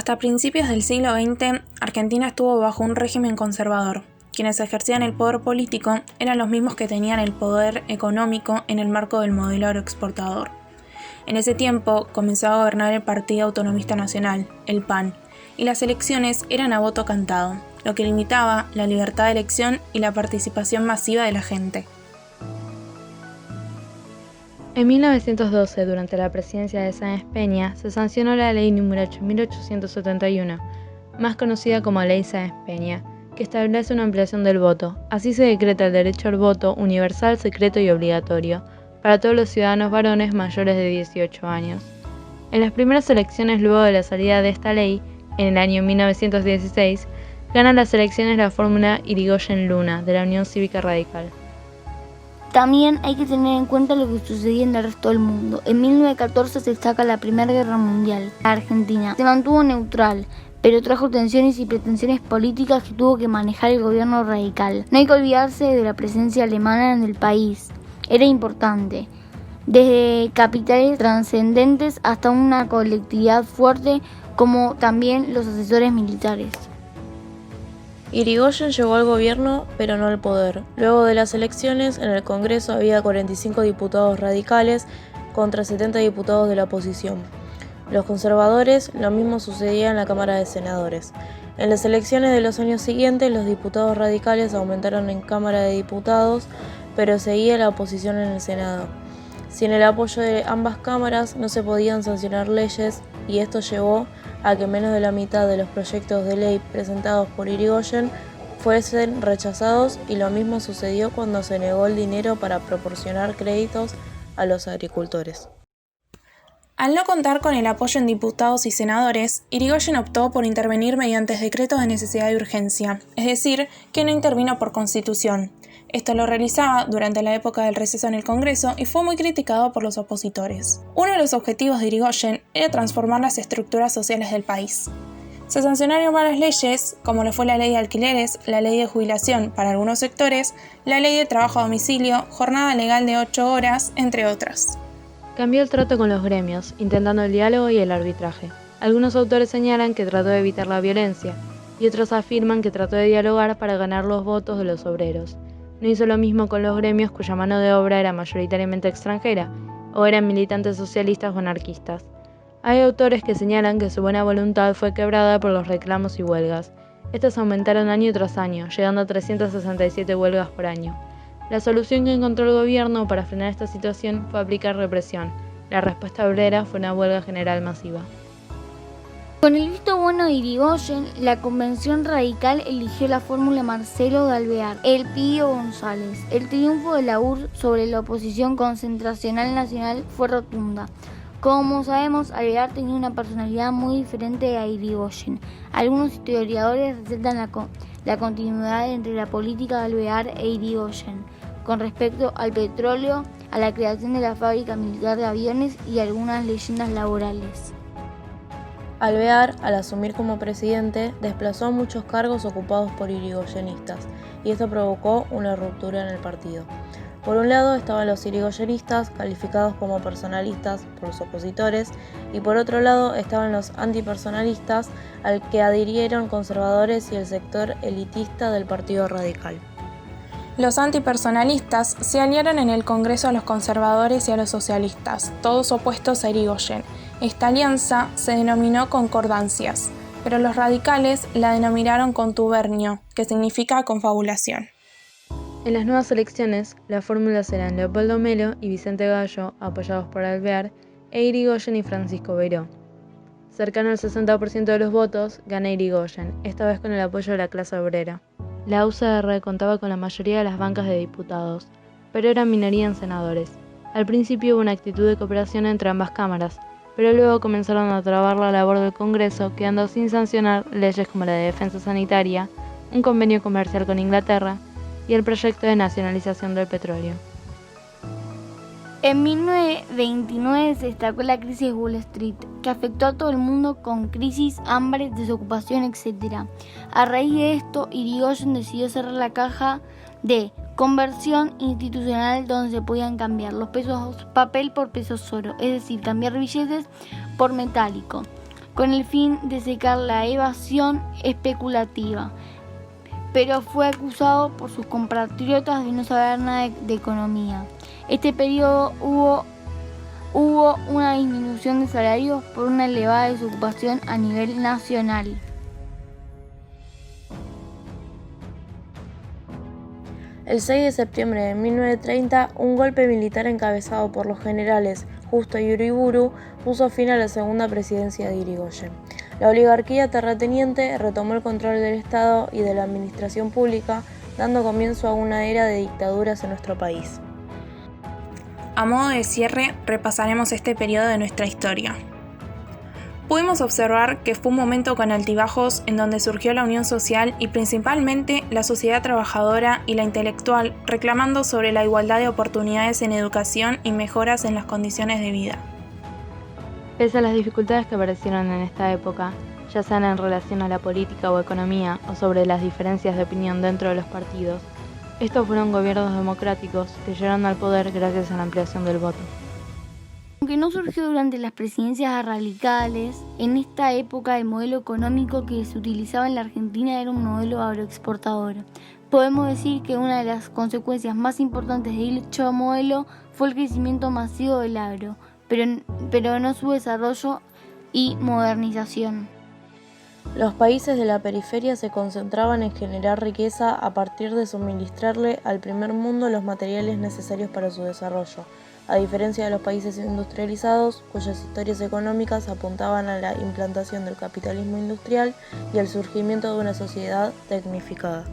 Hasta principios del siglo XX, Argentina estuvo bajo un régimen conservador. Quienes ejercían el poder político eran los mismos que tenían el poder económico en el marco del modelo agroexportador. En ese tiempo comenzó a gobernar el Partido Autonomista Nacional, el PAN, y las elecciones eran a voto cantado, lo que limitaba la libertad de elección y la participación masiva de la gente. En 1912, durante la presidencia de Sáenz Peña, se sancionó la Ley número 8871, más conocida como Ley Sáenz Peña, que establece una ampliación del voto. Así se decreta el derecho al voto universal, secreto y obligatorio para todos los ciudadanos varones mayores de 18 años. En las primeras elecciones luego de la salida de esta ley, en el año 1916, gana las elecciones la fórmula Irigoyen-Luna de la Unión Cívica Radical. También hay que tener en cuenta lo que sucedía en el resto del mundo. En 1914 se destaca la Primera Guerra Mundial. La Argentina se mantuvo neutral, pero trajo tensiones y pretensiones políticas que tuvo que manejar el gobierno radical. No hay que olvidarse de la presencia alemana en el país. Era importante, desde capitales trascendentes hasta una colectividad fuerte, como también los asesores militares. Irigoyen llegó al gobierno, pero no al poder. Luego de las elecciones, en el Congreso había 45 diputados radicales contra 70 diputados de la oposición. Los conservadores, lo mismo sucedía en la Cámara de Senadores. En las elecciones de los años siguientes, los diputados radicales aumentaron en Cámara de Diputados, pero seguía la oposición en el Senado. Sin el apoyo de ambas cámaras no se podían sancionar leyes y esto llevó a que menos de la mitad de los proyectos de ley presentados por Irigoyen fuesen rechazados, y lo mismo sucedió cuando se negó el dinero para proporcionar créditos a los agricultores. Al no contar con el apoyo en diputados y senadores, Irigoyen optó por intervenir mediante decretos de necesidad y urgencia, es decir, que no intervino por constitución. Esto lo realizaba durante la época del receso en el Congreso y fue muy criticado por los opositores. Uno de los objetivos de Irigoyen era transformar las estructuras sociales del país. Se sancionaron varias leyes, como lo fue la ley de alquileres, la ley de jubilación para algunos sectores, la ley de trabajo a domicilio, jornada legal de 8 horas, entre otras. Cambió el trato con los gremios, intentando el diálogo y el arbitraje. Algunos autores señalan que trató de evitar la violencia, y otros afirman que trató de dialogar para ganar los votos de los obreros. No hizo lo mismo con los gremios cuya mano de obra era mayoritariamente extranjera, o eran militantes socialistas o anarquistas. Hay autores que señalan que su buena voluntad fue quebrada por los reclamos y huelgas. Estas aumentaron año tras año, llegando a 367 huelgas por año. La solución que encontró el gobierno para frenar esta situación fue aplicar represión. La respuesta obrera fue una huelga general masiva. Con el visto bueno de Irigoyen, la Convención Radical eligió la fórmula Marcelo de Alvear, El Pío González. El triunfo de la URSS sobre la oposición concentracional nacional fue rotunda. Como sabemos, Alvear tenía una personalidad muy diferente a Irigoyen. Algunos historiadores resaltan la continuidad entre la política de Alvear e Irigoyen con respecto al petróleo, a la creación de la fábrica militar de aviones y algunas leyendas laborales. Alvear, al asumir como presidente, desplazó a muchos cargos ocupados por irigoyenistas, y esto provocó una ruptura en el partido. Por un lado estaban los irigoyenistas, calificados como personalistas por los opositores, y por otro lado estaban los antipersonalistas, al que adhirieron conservadores y el sector elitista del Partido Radical. Los antipersonalistas se aliaron en el Congreso a los conservadores y a los socialistas, todos opuestos a Irigoyen. Esta alianza se denominó concordancias, pero los radicales la denominaron contubernio, que significa confabulación. En las nuevas elecciones, las fórmulas eran Leopoldo Melo y Vicente Gallo, apoyados por Alvear, e Irigoyen y Francisco Beiró. Cercano al 60% de los votos, gana Irigoyen, esta vez con el apoyo de la clase obrera. La UCR contaba con la mayoría de las bancas de diputados, pero era minoría en senadores. Al principio hubo una actitud de cooperación entre ambas cámaras, pero luego comenzaron a trabar la labor del Congreso, quedando sin sancionar leyes como la de defensa sanitaria, un convenio comercial con Inglaterra y el proyecto de nacionalización del petróleo. En 1929 se destacó la crisis de Wall Street, que afectó a todo el mundo con crisis, hambre, desocupación, etc. A raíz de esto, Irigoyen decidió cerrar la caja de conversión institucional donde se podían cambiar los pesos papel por pesos oro, es decir, cambiar billetes por metálico. con el fin de secar la evasión especulativa, pero fue acusado por sus compatriotas de no saber nada de economía. Este periodo hubo una disminución de salarios por una elevada desocupación a nivel nacional. El 6 de septiembre de 1930, un golpe militar encabezado por los generales Justo y Uriburu puso fin a la segunda presidencia de Irigoyen. La oligarquía terrateniente retomó el control del Estado y de la administración pública, dando comienzo a una era de dictaduras en nuestro país. A modo de cierre, repasaremos este periodo de nuestra historia. Pudimos observar que fue un momento con altibajos en donde surgió la unión social y principalmente la sociedad trabajadora y la intelectual reclamando sobre la igualdad de oportunidades en educación y mejoras en las condiciones de vida. Pese a las dificultades que aparecieron en esta época, ya sean en relación a la política o economía o sobre las diferencias de opinión dentro de los partidos, estos fueron gobiernos democráticos que llegaron al poder gracias a la ampliación del voto. Aunque no surgió durante las presidencias radicales, en esta época el modelo económico que se utilizaba en la Argentina era un modelo agroexportador. Podemos decir que una de las consecuencias más importantes de dicho modelo fue el crecimiento masivo del agro, pero no su desarrollo y modernización. Los países de la periferia se concentraban en generar riqueza a partir de suministrarle al primer mundo los materiales necesarios para su desarrollo, a diferencia de los países industrializados, cuyas historias económicas apuntaban a la implantación del capitalismo industrial y al surgimiento de una sociedad tecnificada.